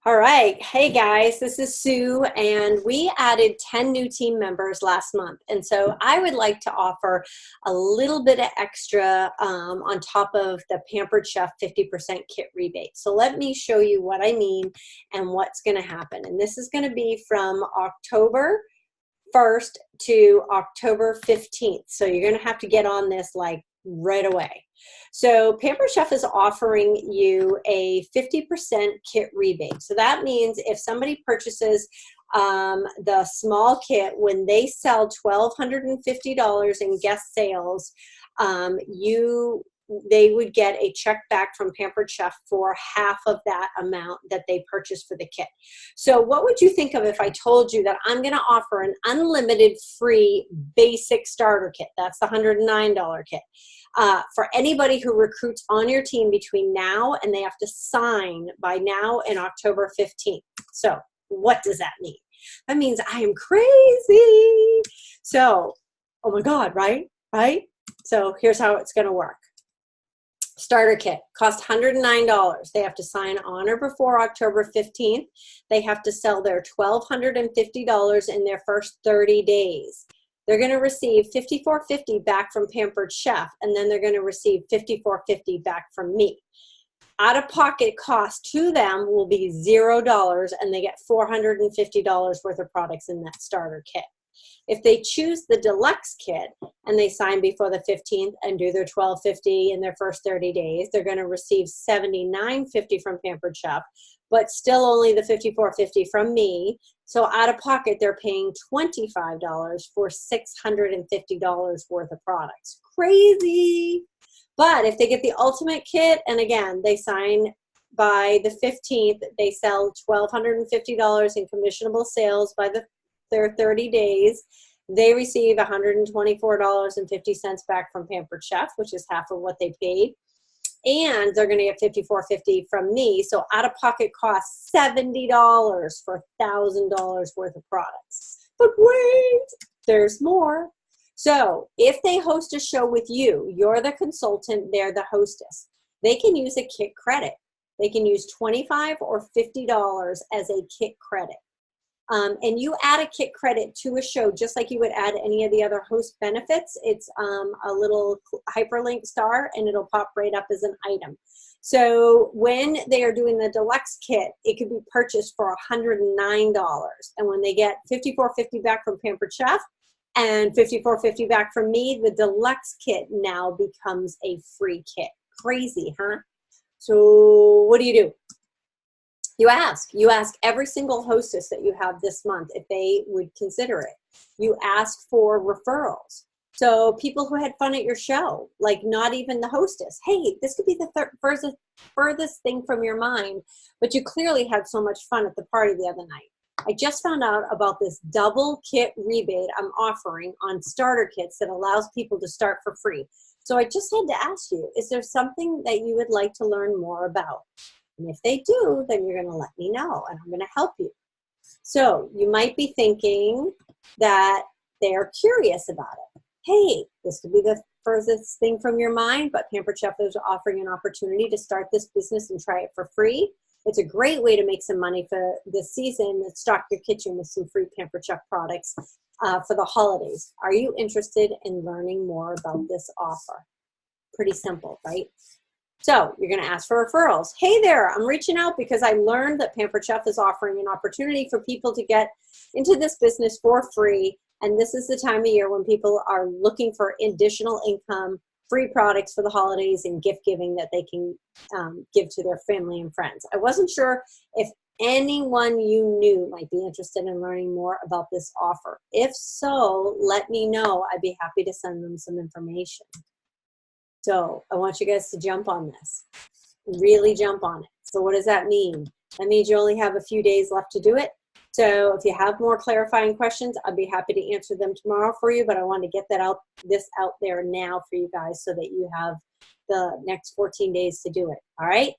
All right. Hey guys, this is Sue, and we added 10 new team members last month. And so I would like to offer a little bit of extra on top of the Pampered Chef 50% kit rebate. So let me show you what I mean and what's going to happen. And this is going to be from October 1st to October 15th. So you're going to have to get on this like right away. So Pampered Chef is offering you a 50% kit rebate. So that means if somebody purchases the small kit, when they sell $1,250 in guest sales, they would get a check back from Pampered Chef for half of that amount that they purchased for the kit. So what would you think of if I told you that I'm going to offer an unlimited free basic starter kit? That's the $109 kit. For anybody who recruits on your team between now and they have to sign by now and October 15th. So what does that mean? That means I am crazy. So, oh my God, right? Right? So here's how it's going to work. Starter kit costs $109. They have to sign on or before October 15th. They have to sell their $1,250 in their first 30 days. They're going to receive $54.50 back from Pampered Chef, and then they're going to receive $54.50 back from me. Out-of-pocket cost to them will be $0, and they get $450 worth of products in that starter kit. If they choose the deluxe kit and they sign before the 15th and do their $12.50 in their first 30 days, they're going to receive $79.50 from Pampered Chef, but still only the $54.50 from me. So out of pocket, they're paying $25 for $650 worth of products. Crazy. But if they get the ultimate kit, and again, they sign by the 15th, they sell $1,250 in commissionable sales by their 30 days, they receive $124.50 back from Pampered Chef, which is half of what they paid. And they're going to get $54.50 from me. So out of pocket costs $70 for $1,000 worth of products. But wait, there's more. So if they host a show with you, you're the consultant, they're the hostess. They can use a kit credit. They can use $25 or $50 as a kit credit. And you add a kit credit to a show just like you would add any of the other host benefits. It's a little hyperlink star, and it'll pop right up as an item. So when they are doing the deluxe kit, it could be purchased for $109. And when they get $54.50 back from Pampered Chef and $54.50 back from me, the deluxe kit now becomes a free kit. Crazy, huh? So what do? You ask every single hostess that you have this month if they would consider it. You ask for referrals. So people who had fun at your show, like not even the hostess. Hey, this could be the furthest thing from your mind, but you clearly had so much fun at the party the other night. I just found out about this double kit rebate I'm offering on starter kits that allows people to start for free. So I just had to ask you, is there something that you would like to learn more about? And if they do, then you're going to let me know, and I'm going to help you. So you might be thinking that they're curious about it. Hey, this could be the furthest thing from your mind, but Pampered Chef is offering an opportunity to start this business and try it for free. It's a great way to make some money for this season and stock your kitchen with some free Pampered Chef products for the holidays. Are you interested in learning more about this offer? Pretty simple, right? So you're going to ask for referrals. Hey there, I'm reaching out because I learned that Pampered Chef is offering an opportunity for people to get into this business for free. And this is the time of year when people are looking for additional income, free products for the holidays, and gift giving that they can give to their family and friends. I wasn't sure if anyone you knew might be interested in learning more about this offer. If so, let me know. I'd be happy to send them some information. So I want you guys to jump on this, really jump on it. So what does that mean? That means you only have a few days left to do it. So if you have more clarifying questions, I'd be happy to answer them tomorrow for you, but I want to get this out there now for you guys so that you have the next 14 days to do it. All right?